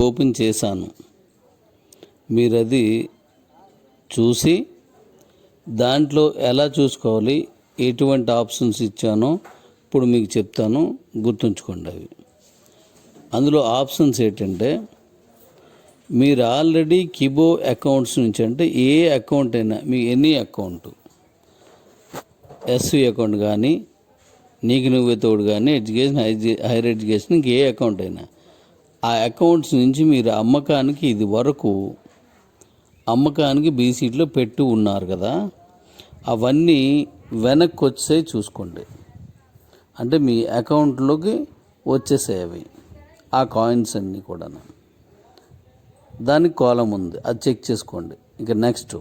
Open చేశాను. మీరు అది చూసి దాంట్లో ఎలా చూసుకోవాలి, ఎటువంటి ఆప్షన్స్ ఇచ్చానో ఇప్పుడు మీకు చెప్తాను, గుర్తుంచుకోండి. అవి అందులో ఆప్షన్స్ ఏంటంటే, మీరు ఆల్రెడీ కిబో అకౌంట్స్ నుంచి, అంటే ఏ అకౌంట్ అయినా మీ ఎనీ అకౌంట్, ఎస్వి అకౌంట్ కానీ, నీకు నువ్వే తోడు కానీ, ఎడ్యుకేషన్, హైయర్ ఎడ్యుకేషన్, ఇంక ఏ అకౌంట్ అయినా ఆ అకౌంట్స్ నుంచి మీరు అమ్మకానికి ఇది వరకు అమ్మకానికి బీసీట్లో పెట్టి ఉన్నారు కదా, అవన్నీ వెనక్కి వచ్చేసాయి చూసుకోండి. అంటే మీ అకౌంట్లోకి వచ్చేసాయి అవి, ఆ కాయిన్స్ అన్నీ కూడా. దానికి కాలం ఉంది, అది చెక్ చేసుకోండి. ఇక నెక్స్ట్,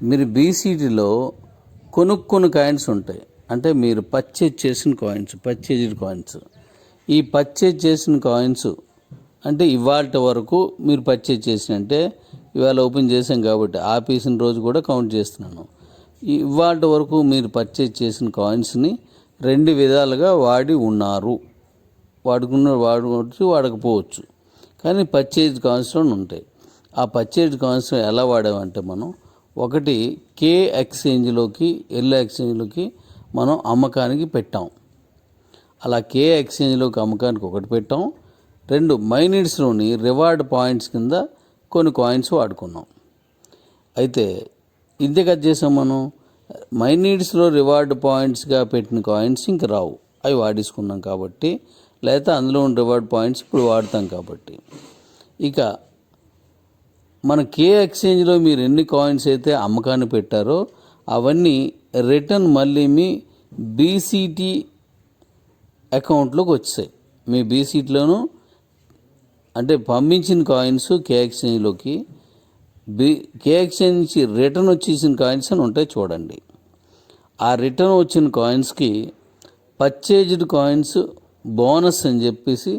మీరు బీసీటీలో కొనుక్కున్న కాయిన్స్ ఉంటాయి. అంటే మీరు పర్చేజ్ చేసిన కాయిన్స్, పర్చేజ్డ్ కాయిన్స్. ఈ పర్చేజ్ చేసిన కాయిన్స్ అంటే ఇవాళ వరకు మీరు పర్చేజ్ చేసిన, అంటే ఇవాళ ఓపెన్ చేసాం కాబట్టి ఆపేసిన రోజు కూడా కౌంట్ చేస్తున్నాను. ఇవాళ వరకు మీరు పర్చేజ్ చేసిన కాయిన్స్ని రెండు విధాలుగా వాడి ఉన్నారు. వాడుకోవచ్చు, వాడకపోవచ్చు, కానీ పర్చేజ్ కాయిన్స్లో ఉంటాయి. ఆ పర్చేజ్ కాయిన్స్ ఎలా వాడామంటే, మనం ఒకటి కే ఎక్స్చేంజ్లోకి, ఎల్లో ఎక్స్చేంజ్లోకి మనం అమ్మకానికి పెట్టాం. అలా కే ఎక్స్చేంజ్లోకి అమ్మకానికి ఒకటి పెట్టాం. రెండు, మైనిట్స్లోని రివార్డ్ పాయింట్స్ కింద కొన్ని కాయిన్స్ వాడుకున్నాం. అయితే ఇంతే కదా చేసాం మనం. మైనిట్స్లో రివార్డ్ పాయింట్స్గా పెట్టిన కాయిన్స్ ఇంక రావు, అవి వాడేసుకున్నాం కాబట్టి, లేకపోతే అందులో ఉన్న రివార్డ్ పాయింట్స్ ఇప్పుడు వాడతాం కాబట్టి. ఇక మన కే ఎక్స్చేంజ్లో మీరు ఎన్ని కాయిన్స్ అయితే అమ్మకాన్ని పెట్టారో అవన్నీ రిటర్న్ మళ్ళీ మీ బీసీటీ అకౌంట్లోకి వచ్చాయి. మీ బీసీటీలోను అంటే పంపించిన కాయిన్స్ కే ఎక్స్చేంజ్లోకి, కే ఎక్స్చేంజ్ నుంచి రిటర్న్ వచ్చేసిన కాయిన్స్ అని ఉంటాయి చూడండి. ఆ రిటర్న్ వచ్చిన కాయిన్స్కి పర్చేజ్డ్ కాయిన్స్ బోనస్ అని చెప్పేసి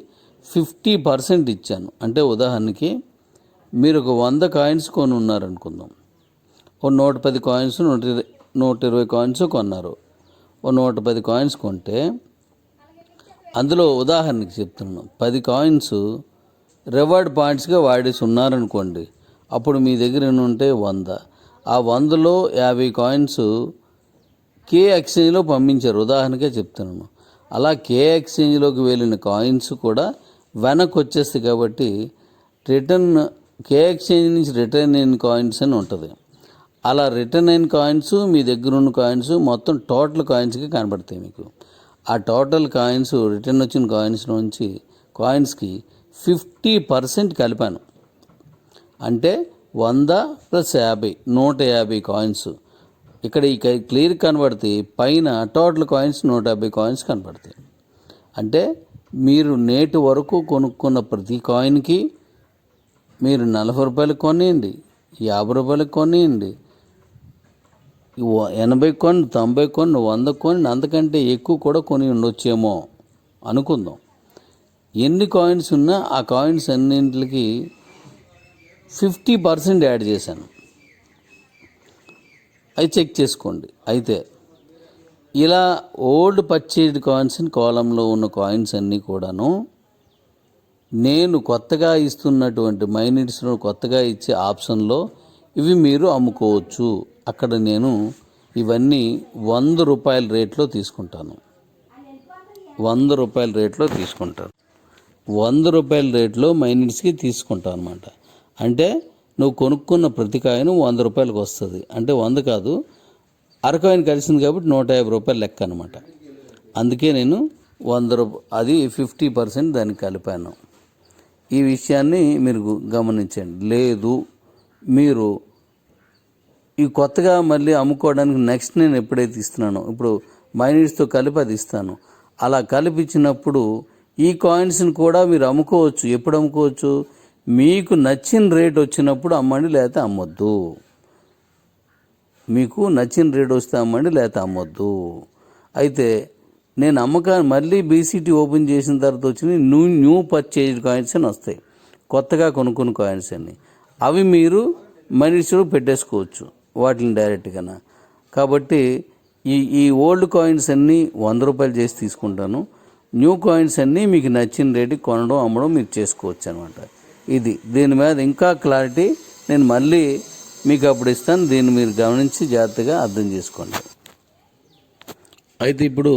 50% ఇచ్చాను. అంటే ఉదాహరణకి మీరు ఒక 100 కాయిన్స్ కొని ఉన్నారనుకుందాం. ఓ 110 కాయిన్స్, 120 కాయిన్స్ కొన్నారు. ఓ 110 కాయిన్స్ కొంటే అందులో ఉదాహరణకి చెప్తున్నాను, 10 కాయిన్స్ రివార్డ్ పాయింట్స్గా వాడేసి ఉన్నారనుకోండి. అప్పుడు మీ దగ్గర ఎన్ని ఉంటే 100. ఆ 100లో 50 కాయిన్స్ కే ఎక్స్చేంజ్లో పంపించారు, ఉదాహరణకే చెప్తున్నాను. అలా కే ఎక్స్చేంజ్లోకి వెళ్ళిన కాయిన్స్ కూడా వెనక్కి వచ్చేస్తాయి. కాబట్టి రిటర్న్ కే ఎక్స్చేంజ్ నుంచి రిటర్న్ అయిన కాయిన్స్ అని ఉంటుంది. అలా రిటర్న్ అయిన కాయిన్స్, మీ దగ్గర ఉన్న కాయిన్స్ మొత్తం టోటల్ కాయిన్స్కి కనబడతాయి మీకు. ఆ టోటల్ కాయిన్స్, రిటర్న్ వచ్చిన కాయిన్స్ నుంచి కాయిన్స్కి 50% కలిపాను. అంటే 100 + 50, 150 కాయిన్స్. ఇక్కడ ఈ క్లియర్ కనబడతాయి. పైన టోటల్ కాయిన్స్ 150 కాయిన్స్ కనబడతాయి. అంటే మీరు నేటి వరకు కొనుక్కున్న ప్రతి కాయిన్కి మీరు 40 రూపాయలకు కొనియండి, 50 రూపాయలకు కొనియండి, 80 కొని, 90 కొని, 100 కొని, అంతకంటే ఎక్కువ కూడా కొని ఉండొచ్చేమో అనుకుందాం. ఎన్ని కాయిన్స్ ఉన్నా ఆ కాయిన్స్ అన్నింటికి 50% యాడ్ చేశాను. అవి చెక్ చేసుకోండి. అయితే ఇలా ఓల్డ్ పర్చేజ్డ్ కాయిన్స్ కాలంలో ఉన్న కాయిన్స్ అన్నీ కూడాను నేను కొత్తగా ఇస్తున్నటువంటి మైనిట్స్లో కొత్తగా ఇచ్చే ఆప్షన్లో ఇవి మీరు అమ్ముకోవచ్చు. అక్కడ నేను ఇవన్నీ 100 రూపాయల రేట్లో తీసుకుంటాను. 100 రూపాయల రేట్లో తీసుకుంటాను. 100 రూపాయల రేట్లో మైనిట్స్కి తీసుకుంటాను అనమాట. అంటే నువ్వు కొనుక్కున్న ప్రతి కాయను 100 రూపాయలకు వస్తుంది. అంటే 100 కాదు, అరకాయను కలిసింది కాబట్టి 150 రూపాయలు లెక్క అనమాట. అందుకే నేను 100 అది 50% దానికి కలిపాను. ఈ విషయాన్ని మీరు గమనించండి. లేదు మీరు ఈ కొత్తగా మళ్ళీ అమ్ముకోవడానికి నెక్స్ట్ నేను ఎప్పుడైతే ఇస్తున్నానో, ఇప్పుడు మైనిట్స్తో కలిపి అది ఇస్తాను. అలా కలిపించినప్పుడు ఈ కాయిన్స్ని కూడా మీరు అమ్ముకోవచ్చు. ఎప్పుడు అమ్ముకోవచ్చు? మీకు నచ్చిన రేట్ వచ్చినప్పుడు అమ్మండి, లేకపోతే అమ్మొద్దు. మీకు నచ్చిన రేట్ వస్తే అమ్మండి, లేకపోతే అమ్మొద్దు. అయితే నేను అమ్మకాన్ని మళ్ళీ బీసీటీ ఓపెన్ చేసిన తర్వాత వచ్చిన న్యూ పర్చేజ్డ్ కాయిన్స్ అని వస్తాయి, కొత్తగా కొనుక్కున్న కాయిన్స్ అన్ని. అవి మీరు మైనిట్స్లో పెట్టేసుకోవచ్చు వాటిని డైరెక్ట్గా. కాబట్టి ఈ ఓల్డ్ కాయిన్స్ అన్నీ 100 రూపాయలు చేసి తీసుకుంటాను. న్యూ కాయిన్స్ అన్నీ మీకు నచ్చిన రేటుకి కొనడం అమ్మడం మీరు చేసుకోవచ్చు అనమాట. దీని మీద ఇంకా క్లారిటీ నేను మళ్ళీ మీకు అప్పుడు ఇస్తాను. దీన్ని మీరు గమనించి జాగ్రత్తగా అర్థం చేసుకోండి. అయితే ఇప్పుడు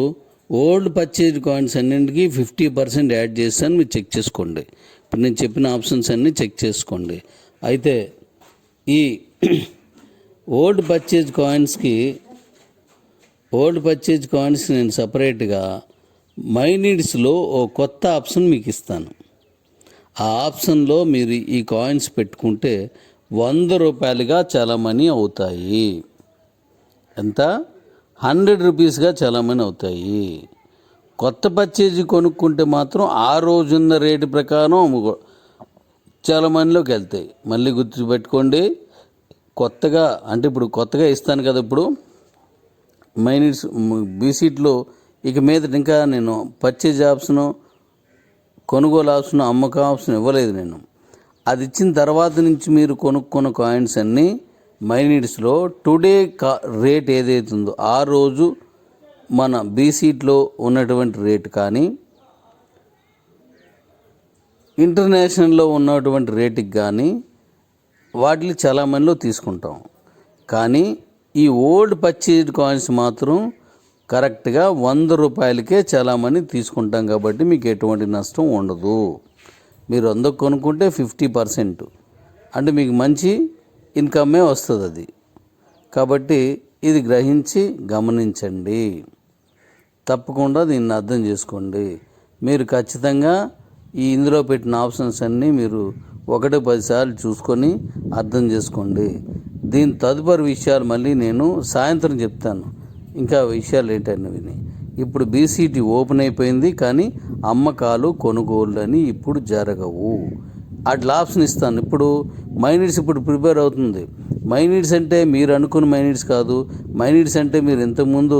ఓల్డ్ పర్చేజ్ కాయిన్స్ అన్నింటికి 50% యాడ్ చేస్తాను, మీరు చెక్ చేసుకోండి. ఇప్పుడు నేను చెప్పిన ఆప్షన్స్ అన్నీ చెక్ చేసుకోండి. అయితే ఈ ఓల్డ్ పర్చేజ్ కాయిన్స్ నేను సపరేట్గా మై నీడ్స్లో ఓ కొత్త ఆప్షన్ మీకు ఇస్తాను. ఆ ఆప్షన్లో మీరు ఈ కాయిన్స్ పెట్టుకుంటే 100 రూపాయలుగా చలామణి అవుతాయి. ఎంత? 100 రూపీస్గా చలామణి అవుతాయి. కొత్త పర్చేజ్ కొనుక్కుంటే మాత్రం ఆ రోజున్న రేటు ప్రకారం చలామణిలోకి వెళ్తాయి. మళ్ళీ గుర్తుపెట్టుకోండి, కొత్తగా అంటే ఇప్పుడు కొత్తగా ఇస్తాను కదా, ఇప్పుడు మైనీడ్స్ బీసీట్లో ఇక మీద ఇంకా నేను పర్చేజ్ ఆప్షను, కొనుగోలు ఆప్షన్, అమ్మకం ఆప్షన్ ఇవ్వలేదు నేను. అది ఇచ్చిన తర్వాత నుంచి మీరు కొనుక్కున్న కాయిన్స్ అన్నీ మైనీడ్స్లో టుడే రేట్ ఏదైతుందో ఆ రోజు మన బీసీట్లో ఉన్నటువంటి రేటు కానీ ఇంటర్నేషనల్లో ఉన్నటువంటి రేటుకి కానీ వాటిని చలామణిలో తీసుకుంటాం. కానీ ఈ ఓల్డ్ పర్చేజ్డ్ కాయిన్స్ మాత్రం కరెక్ట్గా 100 రూపాయలకే చలామణి తీసుకుంటాం కాబట్టి మీకు ఎటువంటి నష్టం ఉండదు. మీరు 100 కొనుక్కుంటే 50% అంటే మీకు మంచి ఇన్కమే వస్తుంది అది. కాబట్టి ఇది గ్రహించి గమనించండి, తప్పకుండా దీన్ని అర్థం చేసుకోండి. మీరు ఖచ్చితంగా ఇందులో పెట్టిన ఆప్షన్స్ అన్నీ మీరు 1-10 సార్లు చూసుకొని అర్థం చేసుకోండి. దీని తదుపరి విషయాలు మళ్ళీ నేను సాయంత్రం చెప్తాను, ఇంకా విషయాలు ఏంటన్నవి. ఇప్పుడు బీసీటీ ఓపెన్ అయిపోయింది, కానీ అమ్మకాలు కొనుగోళ్ళు అని ఇప్పుడు జరగవు. అట్లా ఆప్షన్ ఇస్తాను. ఇప్పుడు మైనీడ్స్ ఇప్పుడు ప్రిపేర్ అవుతుంది. మైనీడ్స్ అంటే మీరు అనుకున్న మైనీడ్స్ కాదు. మైనీడ్స్ అంటే మీరు ఇంతకుముందు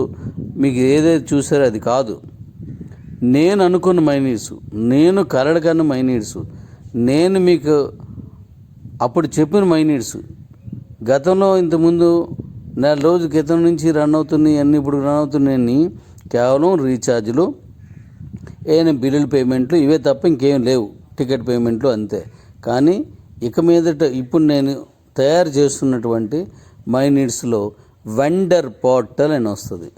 మీకు ఏదైతే చూసారో అది కాదు. నేను అనుకున్న మైనీడ్స్, నేను కలడకన్న మైనీడ్స్, నేను మీకు అప్పుడు చెప్పిన మైనీడ్స్, గతంలో ఇంతకుముందు 4 రోజుల క్రితం నుంచి రన్ అవుతున్నాయి అన్నీ ఇప్పుడు రన్ అవుతున్నాయని కేవలం రీఛార్జ్లు, ఏమైనా బిల్లుల పేమెంట్లు ఇవే తప్ప ఇంకేం లేవు. టికెట్ పేమెంట్లు అంతే. కానీ ఇక మీదట ఇప్పుడు నేను తయారు చేస్తున్నటువంటి మై నీడ్స్లో వెండర్ పోర్టల్ అని వస్తుంది.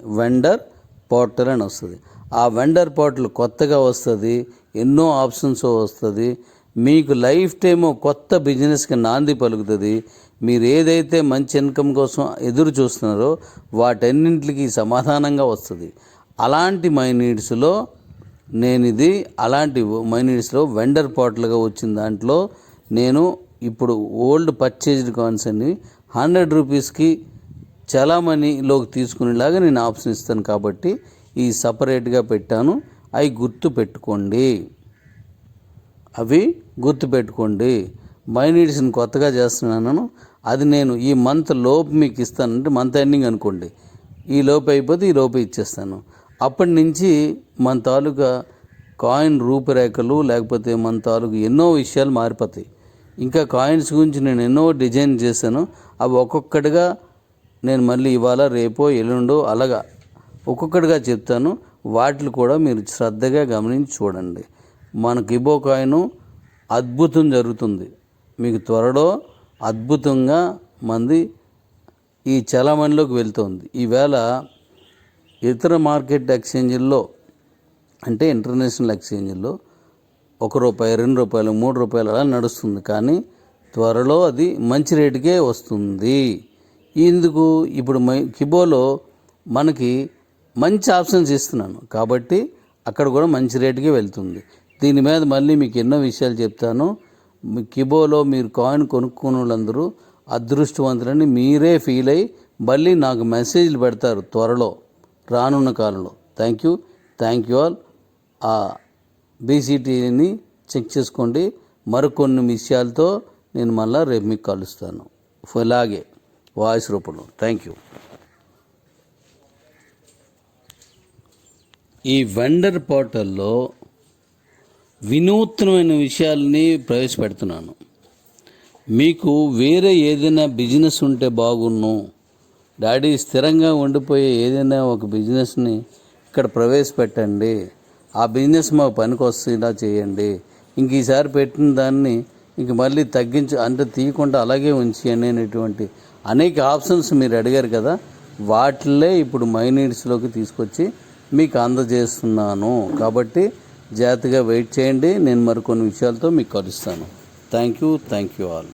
ఆ వెండర్ పోర్టల్ కొత్తగా వస్తుంది, ఎన్నో ఆప్షన్స్ వస్తుంది. మీకు లైఫ్ టైము కొత్త బిజినెస్కి నాంది పలుకుతుంది. మీరు ఏదైతే మంచి ఇన్కమ్ కోసం ఎదురు చూస్తున్నారో వాటన్నింటికి సమాధానంగా వస్తుంది. అలాంటి మై నీడ్స్లో అలాంటి మై నీడ్స్లో వెండర్ పోర్టల్గా వచ్చిన దాంట్లో నేను ఇప్పుడు ఓల్డ్ పర్చేజ్డ్ కాయిన్స్ అన్ని 100 రూపీస్కి చలామణిలోకి తీసుకునేలాగా నేను ఆప్షన్ ఇస్తాను. కాబట్టి ఈ సపరేట్గా పెట్టాను. అవి గుర్తుపెట్టుకోండి. మై నీడ్స్ని కొత్తగా చేస్తున్నాను. అది నేను ఈ మంత్ లోపు మీకు ఇస్తానంటే, మంత్ ఎండింగ్ అనుకోండి, ఈ లోపు అయిపోతే ఈ లోపు ఇచ్చేస్తాను. అప్పటి నుంచి మన తాలూకా కాయిన్ రూపురేఖలు లేకపోతే మన తాలూకు ఎన్నో విషయాలు మారిపోతాయి. ఇంకా కాయిన్స్ గురించి నేను ఎన్నో డిజైన్ చేశాను. అవి ఒక్కొక్కటిగా నేను మళ్ళీ ఇవాళ రేపో ఎల్లుండో అలాగా ఒక్కొక్కటిగా చెప్తాను. వాటిని కూడా మీరు శ్రద్ధగా గమనించి చూడండి. మనకు ఇబో కాయిన్ అద్భుతం జరుగుతుంది. మీకు త్వరలో అద్భుతంగా మంది ఈ చలామణిలోకి వెళ్తుంది. ఈవేళ ఇతర మార్కెట్ ఎక్స్చేంజీల్లో అంటే ఇంటర్నేషనల్ ఎక్స్చేంజీల్లో ₹1, ₹2, ₹3 అలా నడుస్తుంది. కానీ త్వరలో అది మంచి రేటుకే వస్తుంది. ఇందుకు ఇప్పుడు కిబోలో మనకి మంచి ఆప్షన్స్ ఇస్తున్నాను కాబట్టి అక్కడ కూడా మంచి రేటుకే వెళ్తుంది. దీని మీద మళ్ళీ మీకు ఎన్నో విషయాలు చెప్తాను. కిబోలో మీరు కాయిన్ కొనుక్కున్న వాళ్ళందరూ అదృష్టవంతులని మీరే ఫీల్ అయ్యి మళ్ళీ నాకు మెసేజ్లు పెడతారు త్వరలో రానున్న కాలంలో. Thank you all. ఆ బీసీటీని చెక్ చేసుకోండి. మరికొన్ని విషయాలతో నేను మళ్ళీ రేపు మీకు కలుస్తాను, ఇలాగే వాయిస్ రూపంలో. Thank you. ఈ వెండర్ పోర్టల్లో వినూత్నమైన విషయాలని ప్రవేశపెడుతున్నాను. మీకు వేరే ఏదైనా బిజినెస్ ఉంటే బాగున్ను, డాడీ స్థిరంగా ఉండిపోయే ఏదైనా ఒక బిజినెస్ని ఇక్కడ ప్రవేశపెట్టండి, ఆ బిజినెస్ మాకు పనికి వస్తుందా చేయండి, ఇంక ఈసారి పెట్టిన దాన్ని ఇంక మళ్ళీ తగ్గించి అంటే తీయకుండా అలాగే ఉంచి అనేటువంటి అనేక ఆప్షన్స్ మీరు అడిగారు కదా, వాటిల్లే ఇప్పుడు మై నీడ్స్లోకి తీసుకొచ్చి మీకు అందజేస్తున్నాను. కాబట్టి జాగ్రత్తగా వెయిట్ చేయండి, నేను మరికొన్ని విషయాలతో మీకు కలుస్తాను. Thank you all.